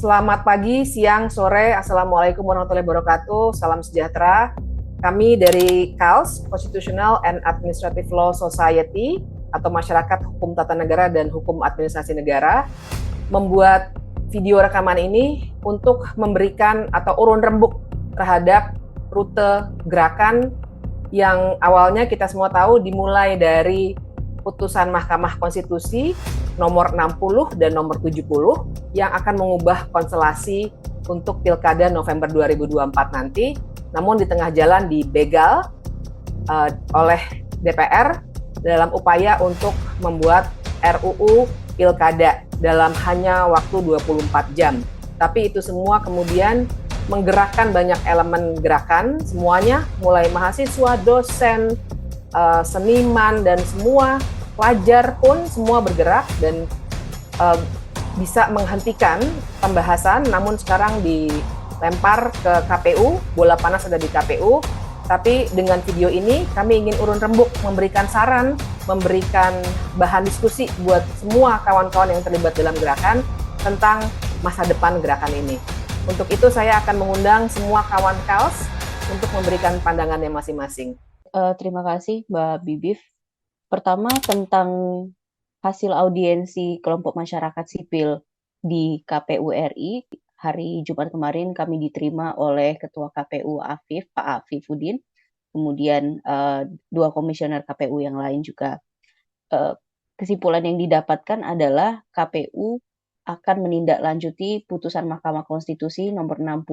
Selamat pagi, siang, sore. Assalamualaikum warahmatullahi wabarakatuh. Salam sejahtera. Kami dari CALS, Constitutional and Administrative Law Society, atau Masyarakat Hukum Tata Negara dan Hukum Administrasi Negara, membuat video rekaman ini untuk memberikan atau urun rembuk terhadap rute gerakan yang awalnya kita semua tahu dimulai dari putusan Mahkamah Konstitusi nomor 60 dan nomor 70 yang akan mengubah konstelasi untuk Pilkada November 2024 nanti. Namun di tengah jalan dibegal oleh DPR dalam upaya untuk membuat RUU Pilkada dalam hanya waktu 24 jam. Tapi itu semua kemudian menggerakkan banyak elemen gerakan, semuanya mulai mahasiswa, dosen, seniman, dan semua pelajar pun semua bergerak dan bisa menghentikan pembahasan, namun sekarang dilempar ke KPU, bola panas ada di KPU. Tapi dengan video ini kami ingin urun rembuk, memberikan saran, memberikan bahan diskusi buat semua kawan-kawan yang terlibat dalam gerakan tentang masa depan gerakan ini. Untuk itu saya akan mengundang semua kawan KALS untuk memberikan pandangannya masing-masing. Terima kasih Mbak Bibif. Pertama tentang hasil audiensi kelompok masyarakat sipil di KPU RI. Hari Jumat kemarin kami diterima oleh Ketua KPU Pak Afifuddin, kemudian dua komisioner KPU yang lain juga. Kesimpulan yang didapatkan adalah KPU akan menindaklanjuti putusan Mahkamah Konstitusi nomor 60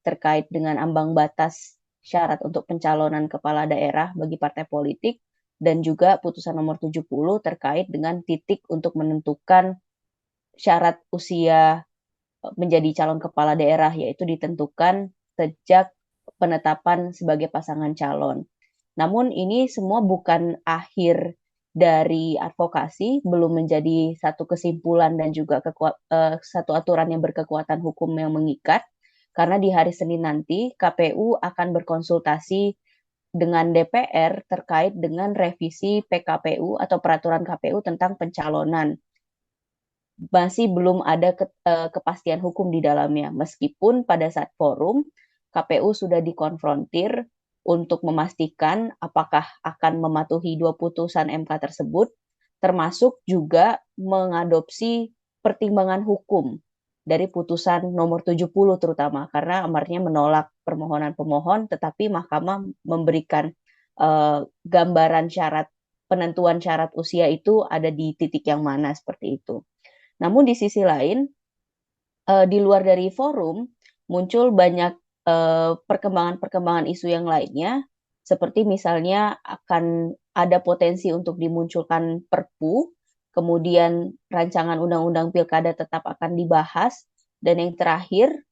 terkait dengan ambang batas syarat untuk pencalonan kepala daerah bagi partai politik, dan juga putusan nomor 70 terkait dengan titik untuk menentukan syarat usia menjadi calon kepala daerah, yaitu ditentukan sejak penetapan sebagai pasangan calon. Namun ini semua bukan akhir dari advokasi, belum menjadi satu kesimpulan dan juga satu aturan yang berkekuatan hukum yang mengikat, karena di hari Senin nanti KPU akan berkonsultasi dengan DPR terkait dengan revisi PKPU atau peraturan KPU tentang pencalonan. Masih belum ada kepastian hukum di dalamnya, meskipun pada saat forum KPU sudah dikonfrontir untuk memastikan apakah akan mematuhi dua putusan MK tersebut, termasuk juga mengadopsi pertimbangan hukum dari putusan nomor 70 terutama, karena amarnya menolak permohonan pemohon, tetapi Mahkamah memberikan gambaran penentuan syarat usia itu ada di titik yang mana seperti itu. Namun di sisi lain, di luar dari forum, muncul banyak perkembangan-perkembangan isu yang lainnya, seperti misalnya akan ada potensi untuk dimunculkan Perpu, kemudian rancangan undang-undang pilkada tetap akan dibahas, dan yang terakhir,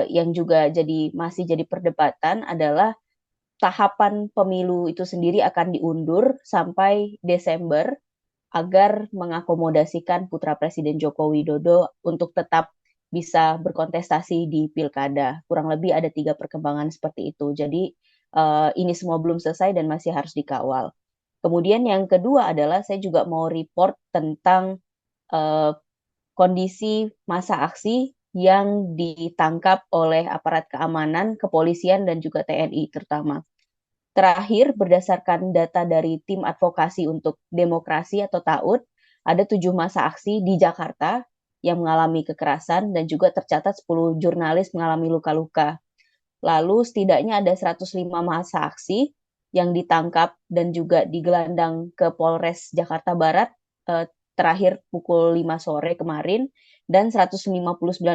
yang juga masih jadi perdebatan adalah tahapan pemilu itu sendiri akan diundur sampai Desember, agar mengakomodasikan putra Presiden Joko Widodo untuk tetap bisa berkontestasi di pilkada. Kurang lebih ada 3 perkembangan seperti itu. Jadi ini semua belum selesai dan masih harus dikawal. Kemudian yang kedua adalah saya juga mau report tentang kondisi massa aksi yang ditangkap oleh aparat keamanan, kepolisian, dan juga TNI terutama. Terakhir, berdasarkan data dari Tim Advokasi untuk Demokrasi atau TAUD, ada 7 massa aksi di Jakarta yang mengalami kekerasan dan juga tercatat 10 jurnalis mengalami luka-luka. Lalu setidaknya ada 105 massa aksi yang ditangkap dan juga digelandang ke Polres Jakarta Barat terakhir pukul 5 sore kemarin, dan 159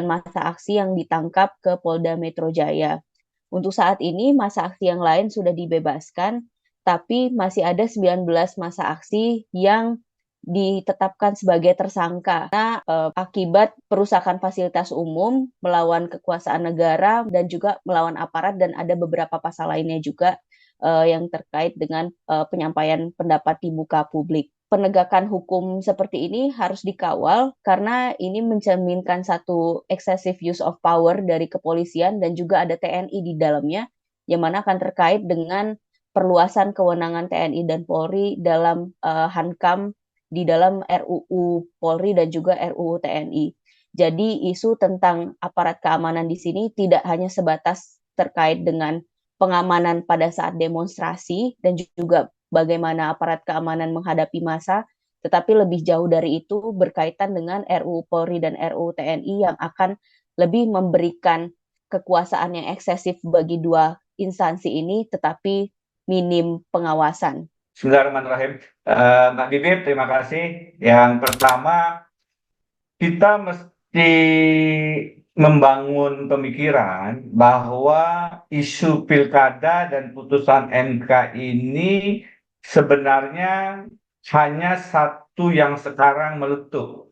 massa aksi yang ditangkap ke Polda Metro Jaya. Untuk saat ini, massa aksi yang lain sudah dibebaskan, tapi masih ada 19 massa aksi yang ditetapkan sebagai tersangka karena akibat perusakan fasilitas umum, melawan kekuasaan negara, dan juga melawan aparat, dan ada beberapa pasal lainnya juga yang terkait dengan penyampaian pendapat di muka publik. Penegakan hukum seperti ini harus dikawal karena ini mencerminkan satu excessive use of power dari kepolisian, dan juga ada TNI di dalamnya, yang mana akan terkait dengan perluasan kewenangan TNI dan Polri dalam Hankam, di dalam RUU Polri dan juga RUU TNI. Jadi isu tentang aparat keamanan di sini tidak hanya sebatas terkait dengan pengamanan pada saat demonstrasi dan juga bagaimana aparat keamanan menghadapi massa, tetapi lebih jauh dari itu berkaitan dengan RUU Polri dan RUU TNI yang akan lebih memberikan kekuasaan yang eksesif bagi dua instansi ini, tetapi minim pengawasan. Bismillahirrahmanirrahim. Mbak Bibip, terima kasih. Yang pertama, kita mesti membangun pemikiran bahwa isu pilkada dan putusan MK ini sebenarnya hanya satu yang sekarang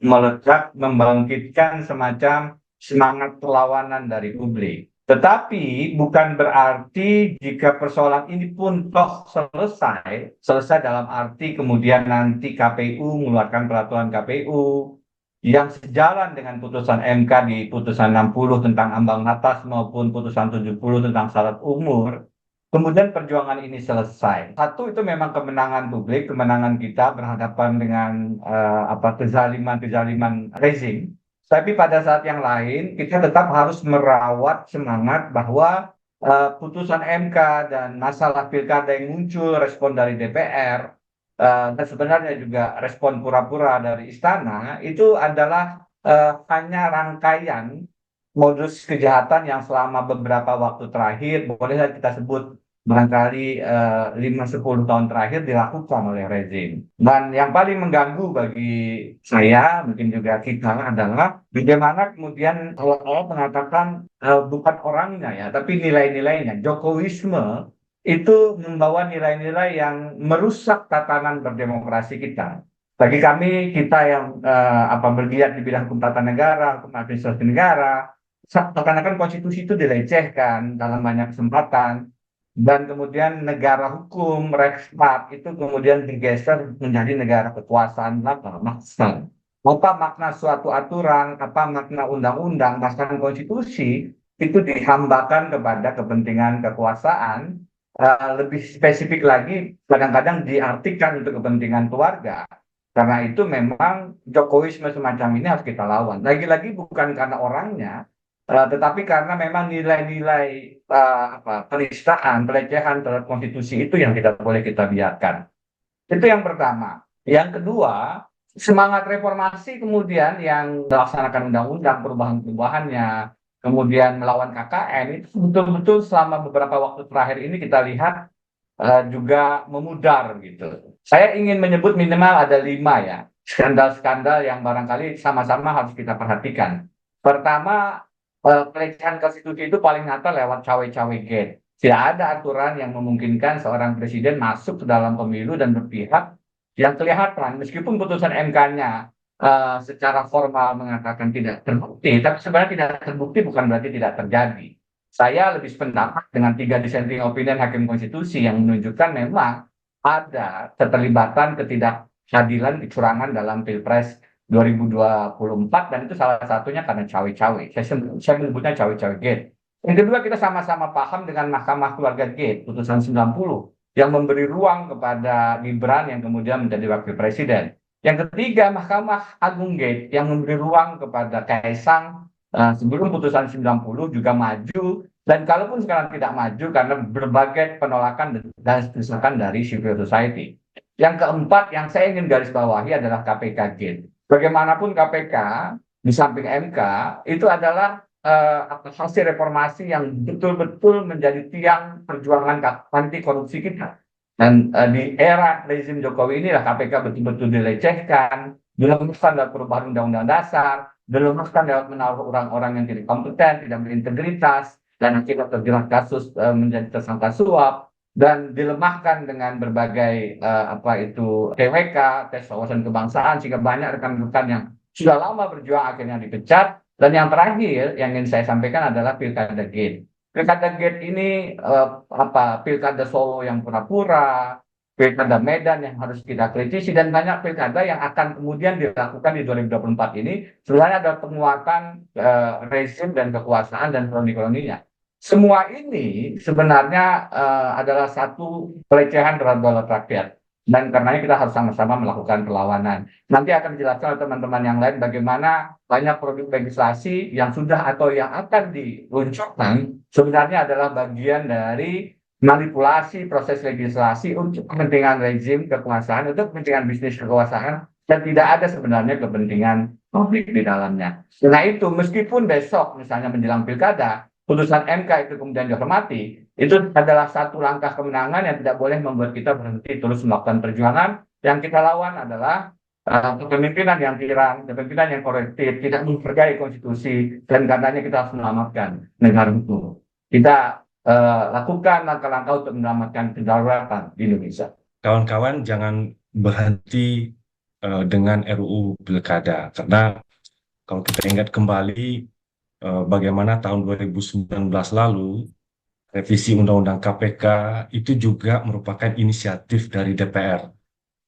meledak, membangkitkan semacam semangat perlawanan dari publik. Tetapi bukan berarti jika persoalan ini pun toh selesai dalam arti kemudian nanti KPU mengeluarkan peraturan KPU yang sejalan dengan putusan MK di putusan 60 tentang ambang batas maupun putusan 70 tentang syarat umur, kemudian perjuangan ini selesai. Satu, itu memang kemenangan publik, kemenangan kita berhadapan dengan kezaliman rezim. Tapi pada saat yang lain, kita tetap harus merawat semangat bahwa putusan MK dan masalah pilkada yang muncul, respon dari DPR, dan sebenarnya juga respon pura-pura dari istana itu adalah hanya rangkaian modus kejahatan yang selama beberapa waktu terakhir, boleh kita sebut barangkali 5-10 tahun terakhir dilakukan oleh rezim. Dan yang paling mengganggu bagi saya, mungkin juga kita, adalah bagaimana kemudian kalau saya mengatakan bukan orangnya ya, tapi nilai-nilainya. Jokowisme itu membawa nilai-nilai yang merusak tatanan berdemokrasi kita. Bagi kami, kita yang bergiat di bidang hukum tata negara, hukum administrasi negara, seakan-akan konstitusi itu dilecehkan dalam banyak kesempatan, dan kemudian negara hukum, Rekspart, itu kemudian digeser menjadi negara kekuasaan maksa. Apa makna suatu aturan, apa makna undang-undang, bahkan konstitusi, itu dihambakan kepada kepentingan kekuasaan. Lebih spesifik lagi, kadang-kadang diartikan untuk kepentingan keluarga. Karena itu memang Jokowisme semacam ini harus kita lawan. Lagi-lagi bukan karena orangnya, tetapi karena memang nilai-nilai penistaan, pelecehan terhadap konstitusi itu yang tidak boleh kita biarkan. Itu yang pertama. Yang kedua, semangat reformasi kemudian yang melaksanakan undang-undang, perubahan-perubahannya, kemudian melawan KKN, itu betul-betul selama beberapa waktu terakhir ini kita lihat juga memudar gitu. Saya ingin menyebut minimal ada 5 ya, skandal-skandal yang barangkali sama-sama harus kita perhatikan. Pertama, pelecehan konstitusi itu paling nyata lewat cawe-cawe gate. Tidak ada aturan yang memungkinkan seorang presiden masuk ke dalam pemilu dan berpihak yang kelihatan, meskipun putusan MK-nya secara formal mengatakan tidak terbukti, tapi sebenarnya tidak terbukti bukan berarti tidak terjadi. Saya lebih sependapat dengan 3 dissenting opinion Hakim Konstitusi yang menunjukkan memang ada keterlibatan ketidakadilan kecurangan dalam Pilpres 2024, dan itu salah satunya karena cawe-cawe. Saya menyebutnya cawe-cawe gate. Yang kedua, kita sama-sama paham dengan Mahkamah Keluarga Gate, putusan 90, yang memberi ruang kepada Gibran yang kemudian menjadi wakil presiden. Yang ketiga, Mahkamah Agung Gate yang memberi ruang kepada Kaisang sebelum putusan 90 juga maju, dan kalaupun sekarang tidak maju karena berbagai penolakan dan desakan dari civil society. Yang keempat yang saya ingin garis bawahi adalah KPK Gate. Bagaimanapun KPK di samping MK itu adalah hasil reformasi yang betul-betul menjadi tiang perjuangan anti korupsi kita. Dan di era rezim Jokowi inilah KPK betul-betul dilecehkan, dilemaskan dalam perubahan undang-undang dasar, dilemaskan lewat menaruh orang-orang yang tidak kompeten, tidak berintegritas, dan akibat terjerat kasus menjadi tersangka suap, dan dilemahkan dengan berbagai TWK, tes wawasan kebangsaan, sehingga banyak rekan-rekan yang sudah lama berjuang akhirnya dipecat. Dan yang terakhir yang ingin saya sampaikan adalah Pilkada Gate. Pilkada Gate ini pilkada Solo yang pura-pura, pilkada Medan yang harus kita kritisi, dan banyak pilkada yang akan kemudian dilakukan di 2024 ini sebenarnya ada penguatan rezim dan kekuasaan dan kroni-kroninya. Semua ini sebenarnya adalah satu pelecehan terhadap daulat rakyat. dan karenanya kita harus sama-sama melakukan perlawanan. Nanti akan dijelaskan oleh teman-teman yang lain bagaimana banyak produk legislasi yang sudah atau yang akan diluncurkan sebenarnya adalah bagian dari manipulasi proses legislasi untuk kepentingan rezim kekuasaan, untuk kepentingan bisnis kekuasaan, dan tidak ada sebenarnya kepentingan publik di dalamnya. Karena itu, meskipun besok misalnya menjelang pilkada, putusan MK itu kemudian dihormati, itu adalah satu langkah kemenangan yang tidak boleh membuat kita berhenti terus melakukan perjuangan. Yang kita lawan adalah kepemimpinan yang tiran, kepemimpinan yang korektif, tidak menghargai konstitusi, dan karenanya kita harus menyelamatkan negara hukum. Kita lakukan langkah-langkah untuk menyelamatkan kedaulatan di Indonesia. Kawan-kawan jangan berhenti dengan RUU Pilkada, karena kalau kita ingat kembali bagaimana tahun 2019 lalu revisi Undang-Undang KPK itu juga merupakan inisiatif dari DPR.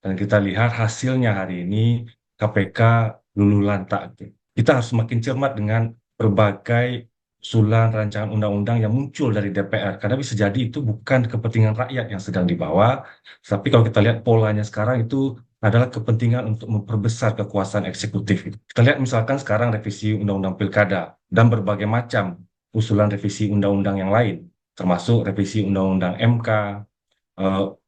Dan kita lihat hasilnya hari ini KPK luluh lantak. Kita harus semakin cermat dengan berbagai usulan rancangan undang-undang yang muncul dari DPR. Karena bisa jadi itu bukan kepentingan rakyat yang sedang dibawa. Tapi kalau kita lihat polanya sekarang itu adalah kepentingan untuk memperbesar kekuasaan eksekutif. Kita lihat misalkan sekarang revisi Undang-Undang Pilkada dan berbagai macam usulan revisi undang-undang yang lain, termasuk revisi Undang-Undang MK,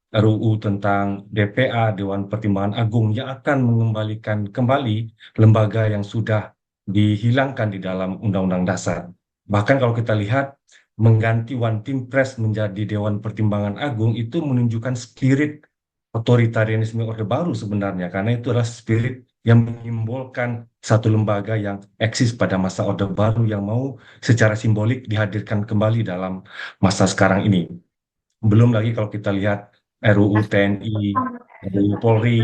RUU tentang DPA, Dewan Pertimbangan Agung, yang akan mengembalikan kembali lembaga yang sudah dihilangkan di dalam Undang-Undang Dasar. Bahkan kalau kita lihat, mengganti One Team Press menjadi Dewan Pertimbangan Agung itu menunjukkan spirit otoritarianisme Orde Baru sebenarnya, karena itu adalah spirit yang menyimbolkan satu lembaga yang eksis pada masa Orde Baru yang mau secara simbolik dihadirkan kembali dalam masa sekarang ini. Belum lagi kalau kita lihat RUU TNI, RUU Polri,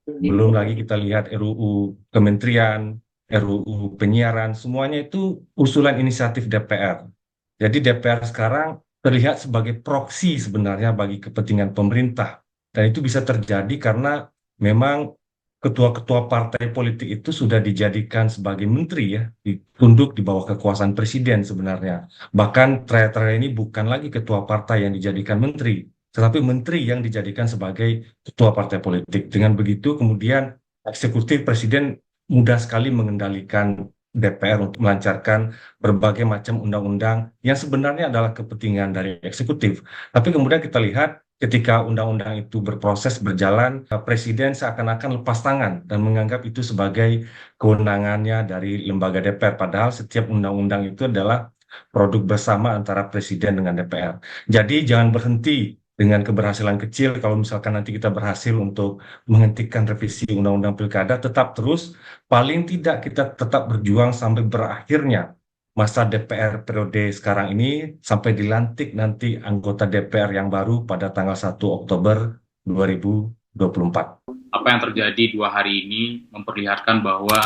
belum lagi kita lihat RUU Kementerian, RUU Penyiaran, semuanya itu usulan inisiatif DPR. Jadi DPR sekarang terlihat sebagai proksi sebenarnya bagi kepentingan pemerintah. Dan itu bisa terjadi karena memang ketua-ketua partai politik itu sudah dijadikan sebagai menteri ya, ditunduk di bawah kekuasaan presiden sebenarnya. Bahkan terakhir ini bukan lagi ketua partai yang dijadikan menteri, tetapi menteri yang dijadikan sebagai ketua partai politik. Dengan begitu kemudian eksekutif presiden mudah sekali mengendalikan DPR untuk melancarkan berbagai macam undang-undang yang sebenarnya adalah kepentingan dari eksekutif. Tapi kemudian kita lihat ketika undang-undang itu berproses berjalan, presiden seakan-akan lepas tangan dan menganggap itu sebagai kewenangannya dari lembaga DPR. Padahal setiap undang-undang itu adalah produk bersama antara presiden dengan DPR. Jadi jangan berhenti dengan keberhasilan kecil. Kalau misalkan nanti kita berhasil untuk menghentikan revisi Undang-Undang Pilkada, tetap terus. Paling tidak kita tetap berjuang sampai berakhirnya masa DPR periode sekarang ini, sampai dilantik nanti anggota DPR yang baru pada tanggal 1 Oktober 2024. Apa yang terjadi 2 hari ini memperlihatkan bahwa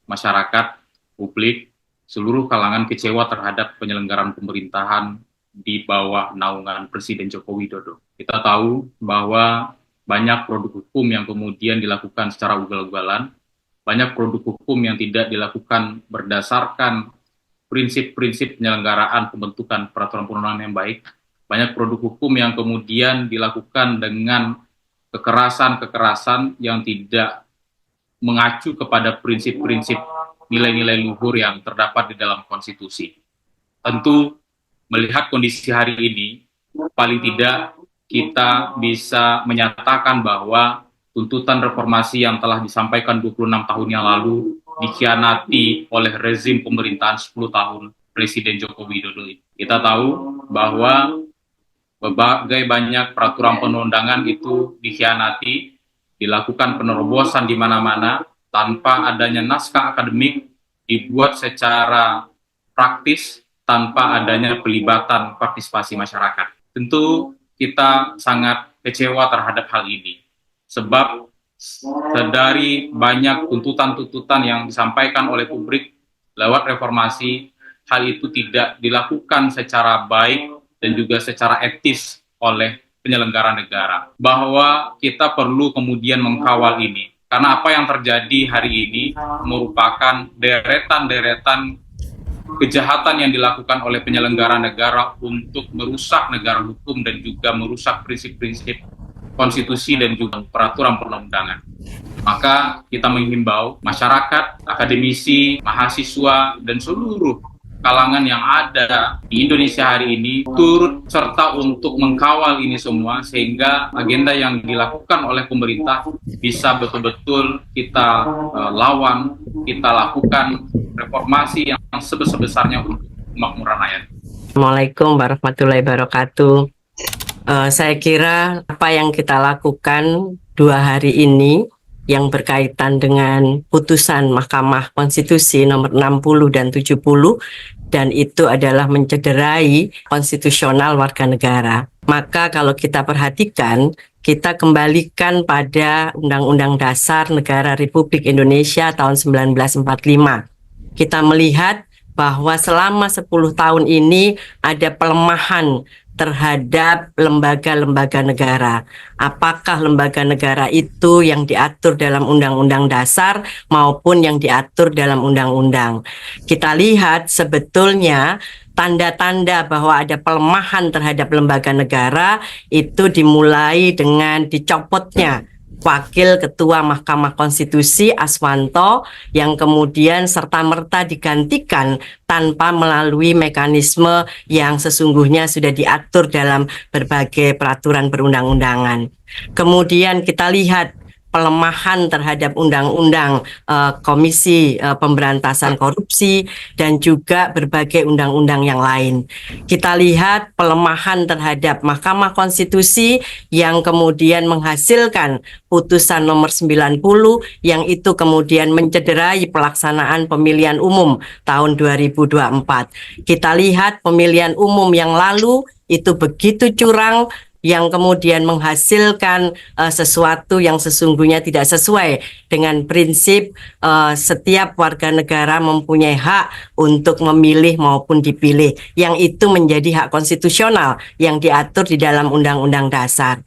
masyarakat, publik, seluruh kalangan kecewa terhadap penyelenggaraan pemerintahan di bawah naungan Presiden Joko Widodo. Kita tahu bahwa banyak produk hukum yang kemudian dilakukan secara ugal-ugalan, banyak produk hukum yang tidak dilakukan berdasarkan prinsip-prinsip penyelenggaraan pembentukan peraturan perundangan yang baik, banyak produk hukum yang kemudian dilakukan dengan kekerasan-kekerasan yang tidak mengacu kepada prinsip-prinsip nilai-nilai luhur yang terdapat di dalam konstitusi. Tentu melihat kondisi hari ini, paling tidak kita bisa menyatakan bahwa tuntutan reformasi yang telah disampaikan 26 tahun yang lalu dikhianati oleh rezim pemerintahan 10 tahun Presiden Joko Widodo. Kita tahu bahwa berbagai banyak peraturan perundangan itu dikhianati, dilakukan penerobosan di mana-mana tanpa adanya naskah akademik, dibuat secara praktis tanpa adanya pelibatan partisipasi masyarakat. Tentu kita sangat kecewa terhadap hal ini, sebab dari banyak tuntutan-tuntutan yang disampaikan oleh publik lewat reformasi, hal itu tidak dilakukan secara baik dan juga secara etis oleh penyelenggara negara. Bahwa kita perlu kemudian mengkawal ini, karena apa yang terjadi hari ini merupakan deretan-deretan kejahatan yang dilakukan oleh penyelenggara negara untuk merusak negara hukum dan juga merusak prinsip-prinsip konstitusi dan juga peraturan perundang-undangan. Maka kita menghimbau masyarakat, akademisi, mahasiswa, dan seluruh kalangan yang ada di Indonesia hari ini turut serta untuk mengkawal ini semua sehingga agenda yang dilakukan oleh pemerintah bisa betul-betul kita lawan, kita lakukan reformasi yang sebesar-besarnya untuk kemakmuran rakyat. Assalamualaikum warahmatullahi wabarakatuh. Saya kira apa yang kita lakukan 2 hari ini yang berkaitan dengan putusan Mahkamah Konstitusi nomor 60 dan 70 dan itu adalah mencederai konstitusional warga negara. Maka kalau kita perhatikan, kita kembalikan pada Undang-Undang Dasar Negara Republik Indonesia tahun 1945. Kita melihat bahwa selama 10 tahun ini ada pelemahan terhadap lembaga-lembaga negara. Apakah lembaga negara itu yang diatur dalam Undang-Undang Dasar maupun yang diatur dalam undang-undang. Kita lihat sebetulnya tanda-tanda bahwa ada pelemahan terhadap lembaga negara itu dimulai dengan dicopotnya Wakil Ketua Mahkamah Konstitusi Aswanto yang kemudian serta-merta digantikan tanpa melalui mekanisme yang sesungguhnya sudah diatur dalam berbagai peraturan perundang-undangan. Kemudian kita lihat pelemahan terhadap undang-undang Komisi Pemberantasan Korupsi dan juga berbagai undang-undang yang lain. Kita lihat pelemahan terhadap Mahkamah Konstitusi yang kemudian menghasilkan putusan nomor 90 yang itu kemudian mencederai pelaksanaan pemilihan umum tahun 2024. Kita lihat pemilihan umum yang lalu itu begitu curang yang kemudian menghasilkan sesuatu yang sesungguhnya tidak sesuai dengan prinsip setiap warga negara mempunyai hak untuk memilih maupun dipilih, yang itu menjadi hak konstitusional yang diatur di dalam Undang-Undang Dasar.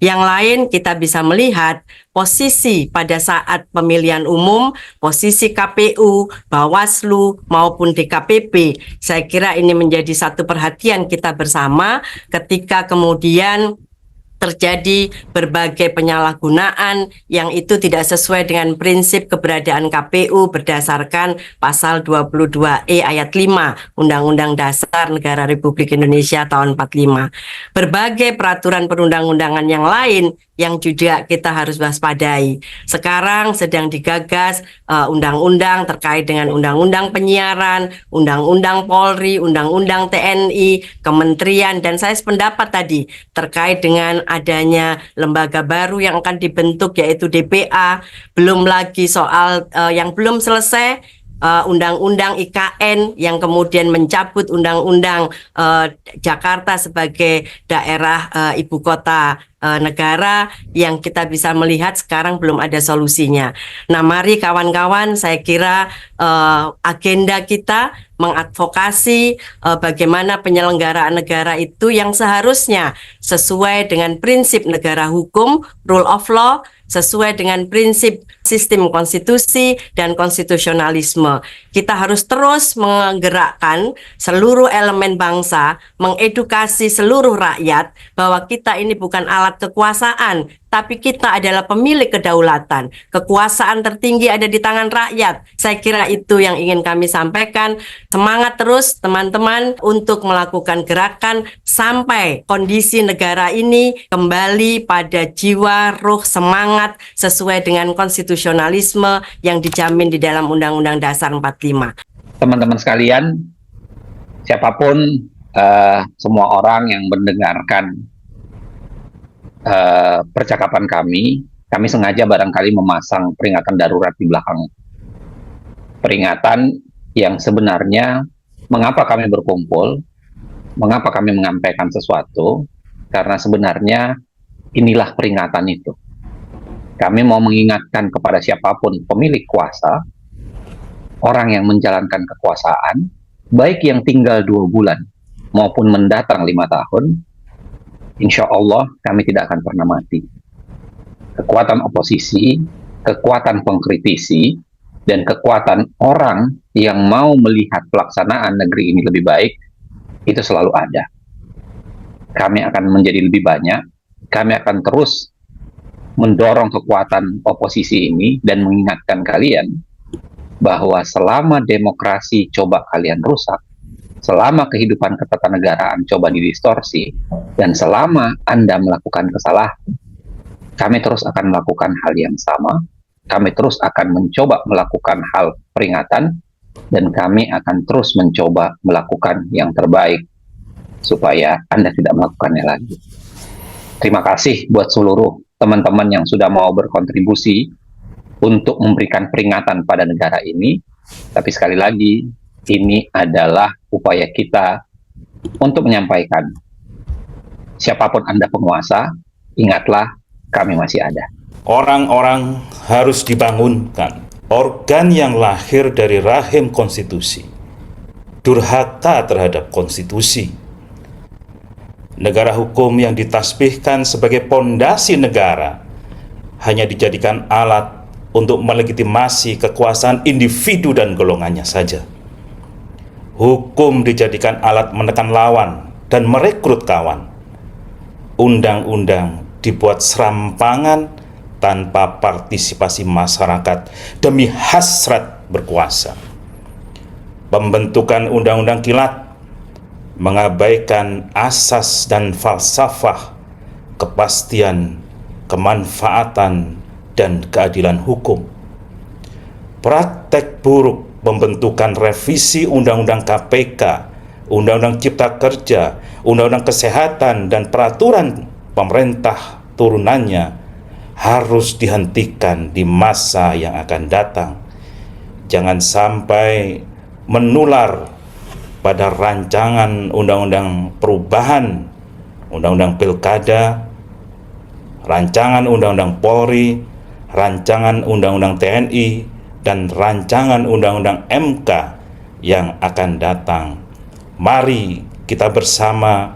Yang lain kita bisa melihat posisi pada saat pemilihan umum, posisi KPU, Bawaslu maupun DKPP. Saya kira ini menjadi satu perhatian kita bersama ketika kemudian terjadi berbagai penyalahgunaan yang itu tidak sesuai dengan prinsip keberadaan KPU berdasarkan pasal 22E ayat 5 Undang-Undang Dasar Negara Republik Indonesia tahun 45. Berbagai peraturan perundang-undangan yang lain yang juga kita harus waspadai. Sekarang sedang digagas undang-undang terkait dengan undang-undang penyiaran, undang-undang Polri, undang-undang TNI, kementerian, dan saya sependapat tadi terkait dengan adanya lembaga baru yang akan dibentuk yaitu DPA, belum lagi soal yang belum selesai undang-undang IKN yang kemudian mencabut undang-undang Jakarta sebagai daerah ibu kota negara yang kita bisa melihat sekarang belum ada solusinya. Nah, mari kawan-kawan, saya kira agenda kita mengadvokasi bagaimana penyelenggaraan negara itu yang seharusnya sesuai dengan prinsip negara hukum, rule of law, sesuai dengan prinsip sistem konstitusi dan konstitusionalisme. Kita harus terus menggerakkan seluruh elemen bangsa, mengedukasi seluruh rakyat bahwa kita ini bukan alat kekuasaan, tapi kita adalah pemilik kedaulatan. Kekuasaan tertinggi ada di tangan rakyat. Saya kira itu yang ingin kami sampaikan. Semangat terus teman-teman untuk melakukan gerakan sampai kondisi negara ini kembali pada jiwa, ruh, semangat sesuai dengan konstitusionalisme yang dijamin di dalam Undang-Undang Dasar 45. Teman-teman sekalian, siapapun semua orang yang mendengarkan percakapan kami sengaja barangkali memasang peringatan darurat di belakang. Peringatan yang sebenarnya mengapa kami berkumpul, mengapa kami menyampaikan sesuatu, karena sebenarnya inilah peringatan itu. Kami mau mengingatkan kepada siapapun pemilik kuasa, orang yang menjalankan kekuasaan, baik yang tinggal 2 bulan maupun mendatang 5 tahun, insya Allah kami tidak akan pernah mati. Kekuatan oposisi, kekuatan pengkritisi, dan kekuatan orang yang mau melihat pelaksanaan negeri ini lebih baik, itu selalu ada. Kami akan menjadi lebih banyak, kami akan terus mendorong kekuatan oposisi ini dan mengingatkan kalian bahwa selama demokrasi coba kalian rusak, selama kehidupan ketatanegaraan coba didistorsi, dan selama Anda melakukan kesalahan, kami terus akan melakukan hal yang sama, kami terus akan mencoba melakukan hal peringatan, dan kami akan terus mencoba melakukan yang terbaik supaya Anda tidak melakukannya lagi. Terima kasih buat seluruh teman-teman yang sudah mau berkontribusi untuk memberikan peringatan pada negara ini. Tapi sekali lagi, ini adalah upaya kita untuk menyampaikan, siapapun Anda penguasa, ingatlah kami masih ada. Orang-orang harus dibangunkan. Organ yang lahir dari rahim konstitusi durhaka terhadap konstitusi. Negara hukum yang ditasbihkan sebagai pondasi negara hanya dijadikan alat untuk melegitimasi kekuasaan individu dan golongannya saja. Hukum dijadikan alat menekan lawan dan merekrut kawan. Undang-undang dibuat serampangan tanpa partisipasi masyarakat demi hasrat berkuasa. Pembentukan undang-undang kilat mengabaikan asas dan falsafah kepastian, kemanfaatan, dan keadilan hukum. Praktek buruk pembentukan revisi Undang-Undang KPK, Undang-Undang Cipta Kerja, Undang-Undang Kesehatan, dan peraturan pemerintah turunannya harus dihentikan di masa yang akan datang. Jangan sampai menular pada rancangan undang-undang perubahan, undang-undang pilkada, rancangan undang-undang Polri, rancangan undang-undang TNI, dan rancangan undang-undang MK yang akan datang. Mari kita bersama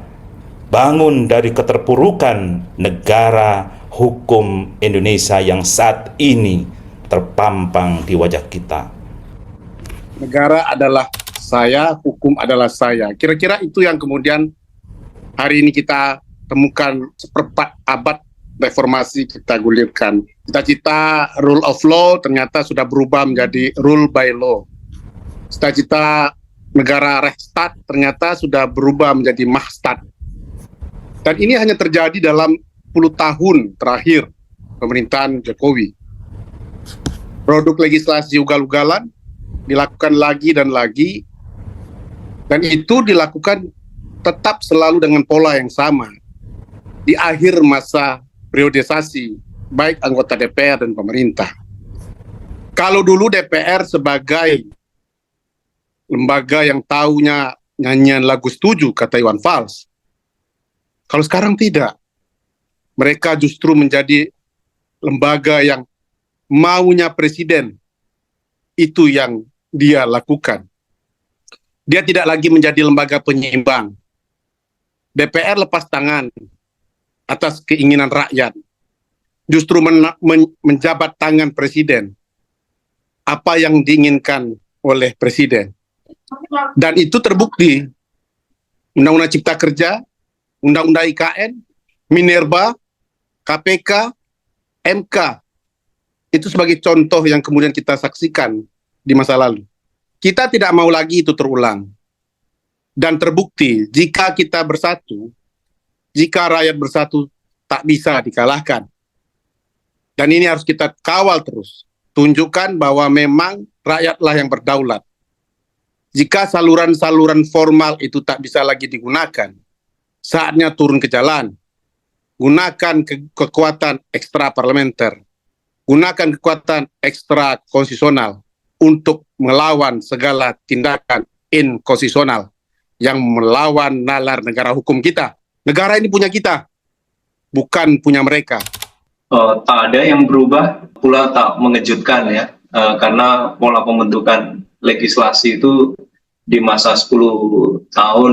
bangun dari keterpurukan negara hukum Indonesia yang saat ini terpampang di wajah kita. Negara adalah saya, hukum adalah saya. Kira-kira itu yang kemudian hari ini kita temukan seperempat abad reformasi kita gulirkan. Cita-cita rule of law ternyata sudah berubah menjadi rule by law. Cita-cita negara Rechtsstaat ternyata sudah berubah menjadi Mahstat. Dan ini hanya terjadi dalam 10 tahun terakhir pemerintahan Jokowi. Produk legislasi ugal-ugalan dilakukan lagi dan lagi, dan itu dilakukan tetap selalu dengan pola yang sama. Di akhir masa periodisasi, baik anggota DPR dan pemerintah. Kalau dulu DPR sebagai lembaga yang taunya nyanyian lagu setuju, kata Iwan Fals. Kalau sekarang tidak. Mereka justru menjadi lembaga yang maunya presiden. Itu yang dia lakukan. Dia tidak lagi menjadi lembaga penyeimbang. DPR lepas tangan atas keinginan rakyat. Justru menjabat tangan presiden. Apa yang diinginkan oleh presiden. Dan itu terbukti. Undang-Undang Cipta Kerja, Undang-Undang IKN, Minerba, KPK, MK. Itu sebagai contoh yang kemudian kita saksikan di masa lalu. Kita tidak mau lagi itu terulang. Dan terbukti, jika kita bersatu, jika rakyat bersatu, tak bisa dikalahkan. Dan ini harus kita kawal terus. Tunjukkan bahwa memang rakyatlah yang berdaulat. Jika saluran-saluran formal itu tak bisa lagi digunakan, saatnya turun ke jalan. Gunakan kekuatan ekstra parlementer. Gunakan kekuatan ekstra konstitusional untuk melawan segala tindakan inkonstitusional yang melawan nalar negara hukum kita. Negara ini punya kita, bukan punya mereka. Tak ada yang berubah, pula tak mengejutkan ya, karena pola pembentukan legislasi itu di masa 10 tahun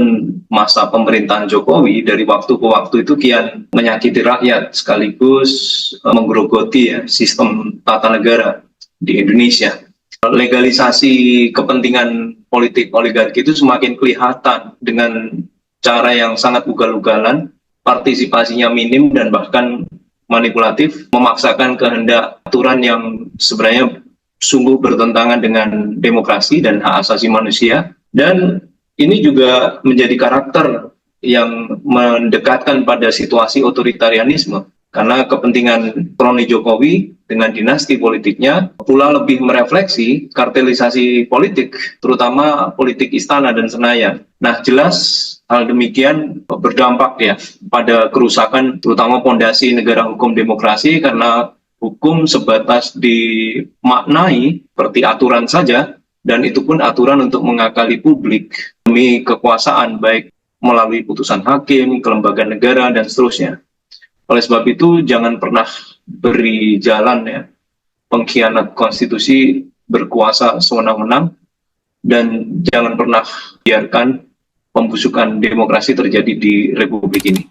masa pemerintahan Jokowi dari waktu ke waktu itu kian menyakiti rakyat sekaligus menggerogoti ya sistem tata negara di Indonesia. Legalisasi kepentingan politik oligarki itu semakin kelihatan dengan cara yang sangat ugal-ugalan partisipasinya minim dan bahkan manipulatif, memaksakan kehendak aturan yang sebenarnya sungguh bertentangan dengan demokrasi dan hak asasi manusia. Dan ini juga menjadi karakter yang mendekatkan pada situasi otoritarianisme. Karena kepentingan kroni Jokowi dengan dinasti politiknya pula lebih merefleksi kartelisasi politik, terutama politik istana dan Senayan. Nah, jelas hal demikian berdampak ya pada kerusakan terutama pondasi negara hukum demokrasi, karena hukum sebatas dimaknai seperti aturan saja, dan itu pun aturan untuk mengakali publik demi kekuasaan, baik melalui putusan hakim, kelembagaan negara, dan seterusnya. Oleh sebab itu, jangan pernah beri jalan ya pengkhianat konstitusi berkuasa sewenang-wenang, dan jangan pernah biarkan pembusukan demokrasi terjadi di Republik ini.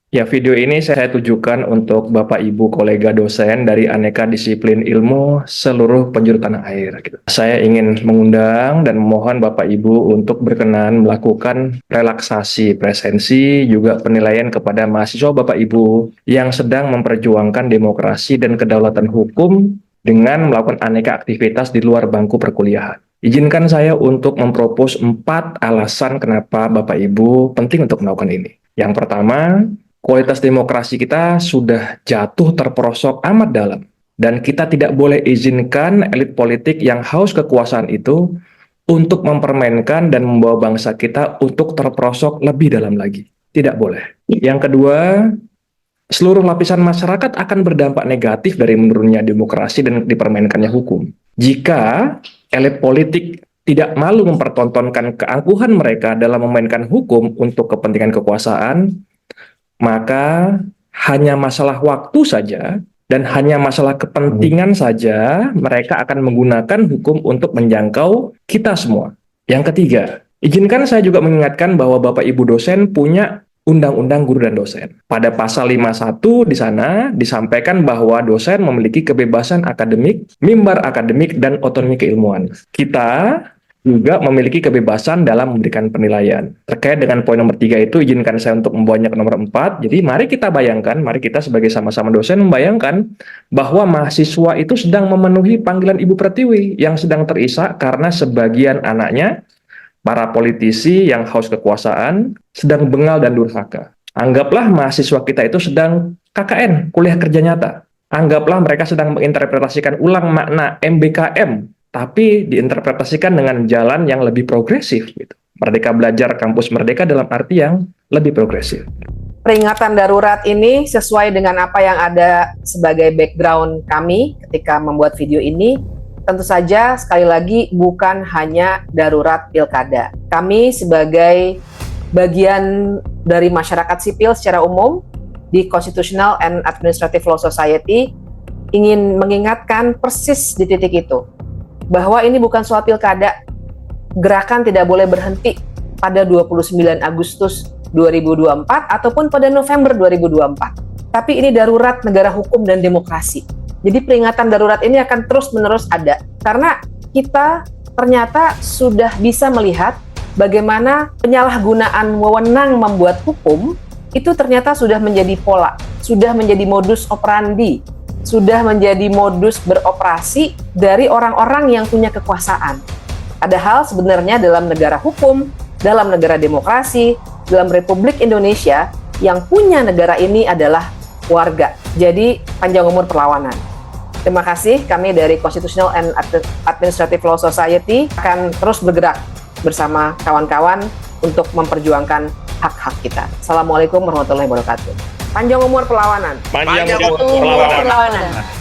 Ya, video ini saya tujukan untuk Bapak Ibu kolega dosen dari aneka disiplin ilmu seluruh penjuru tanah air. Saya ingin mengundang dan memohon Bapak Ibu untuk berkenan melakukan relaksasi presensi, juga penilaian kepada mahasiswa Bapak Ibu yang sedang memperjuangkan demokrasi dan kedaulatan hukum dengan melakukan aneka aktivitas di luar bangku perkuliahan. Izinkan saya untuk mempropos 4 alasan kenapa Bapak Ibu penting untuk melakukan ini. Yang pertama, kualitas demokrasi kita sudah jatuh terperosok amat dalam, dan kita tidak boleh izinkan elit politik yang haus kekuasaan itu untuk mempermainkan dan membawa bangsa kita untuk terperosok lebih dalam lagi. Tidak boleh. Yang kedua, seluruh lapisan masyarakat akan berdampak negatif dari menurunnya demokrasi dan dipermainkannya hukum. Jika elit politik tidak malu mempertontonkan keangkuhan mereka dalam memainkan hukum untuk kepentingan kekuasaan, maka hanya masalah waktu saja dan hanya masalah kepentingan saja mereka akan menggunakan hukum untuk menjangkau kita semua. Yang ketiga, izinkan saya juga mengingatkan bahwa Bapak Ibu dosen punya Undang-Undang Guru dan Dosen. Pada pasal 51 di sana disampaikan bahwa dosen memiliki kebebasan akademik, mimbar akademik, dan otonomi keilmuan. Kita juga memiliki kebebasan dalam memberikan penilaian. Terkait dengan poin nomor 3 itu, izinkan saya untuk membawanya ke nomor 4. Jadi mari kita bayangkan, mari kita sebagai sama-sama dosen membayangkan bahwa mahasiswa itu sedang memenuhi panggilan Ibu Pertiwi yang sedang terisak karena sebagian anaknya, para politisi yang haus kekuasaan, sedang bengal dan durhaka. Anggaplah mahasiswa kita itu sedang KKN, kuliah kerja nyata. Anggaplah mereka sedang menginterpretasikan ulang makna MBKM, tapi diinterpretasikan dengan jalan yang lebih progresif. Gitu. Merdeka Belajar Kampus Merdeka dalam arti yang lebih progresif. Peringatan darurat ini sesuai dengan apa yang ada sebagai background kami ketika membuat video ini. Tentu saja, sekali lagi, bukan hanya darurat pilkada. Kami sebagai bagian dari masyarakat sipil secara umum di Constitutional and Administrative Law Society ingin mengingatkan persis di titik itu, bahwa ini bukan soal pilkada. Gerakan tidak boleh berhenti pada 29 Agustus 2024 ataupun pada November 2024. Tapi ini darurat negara hukum dan demokrasi. Jadi peringatan darurat ini akan terus-menerus ada. Karena kita ternyata sudah bisa melihat bagaimana penyalahgunaan wewenang membuat hukum itu ternyata sudah menjadi pola, sudah menjadi modus operandi, sudah menjadi modus beroperasi dari orang-orang yang punya kekuasaan. Padahal sebenarnya dalam negara hukum, dalam negara demokrasi, dalam Republik Indonesia, yang punya negara ini adalah warga. Jadi panjang umur perlawanan. Terima kasih, kami dari Constitutional and Administrative Law Society akan terus bergerak bersama kawan-kawan untuk memperjuangkan hak-hak kita. Assalamualaikum warahmatullahi wabarakatuh. Panjang umur perlawanan. Panjang umur perlawanan.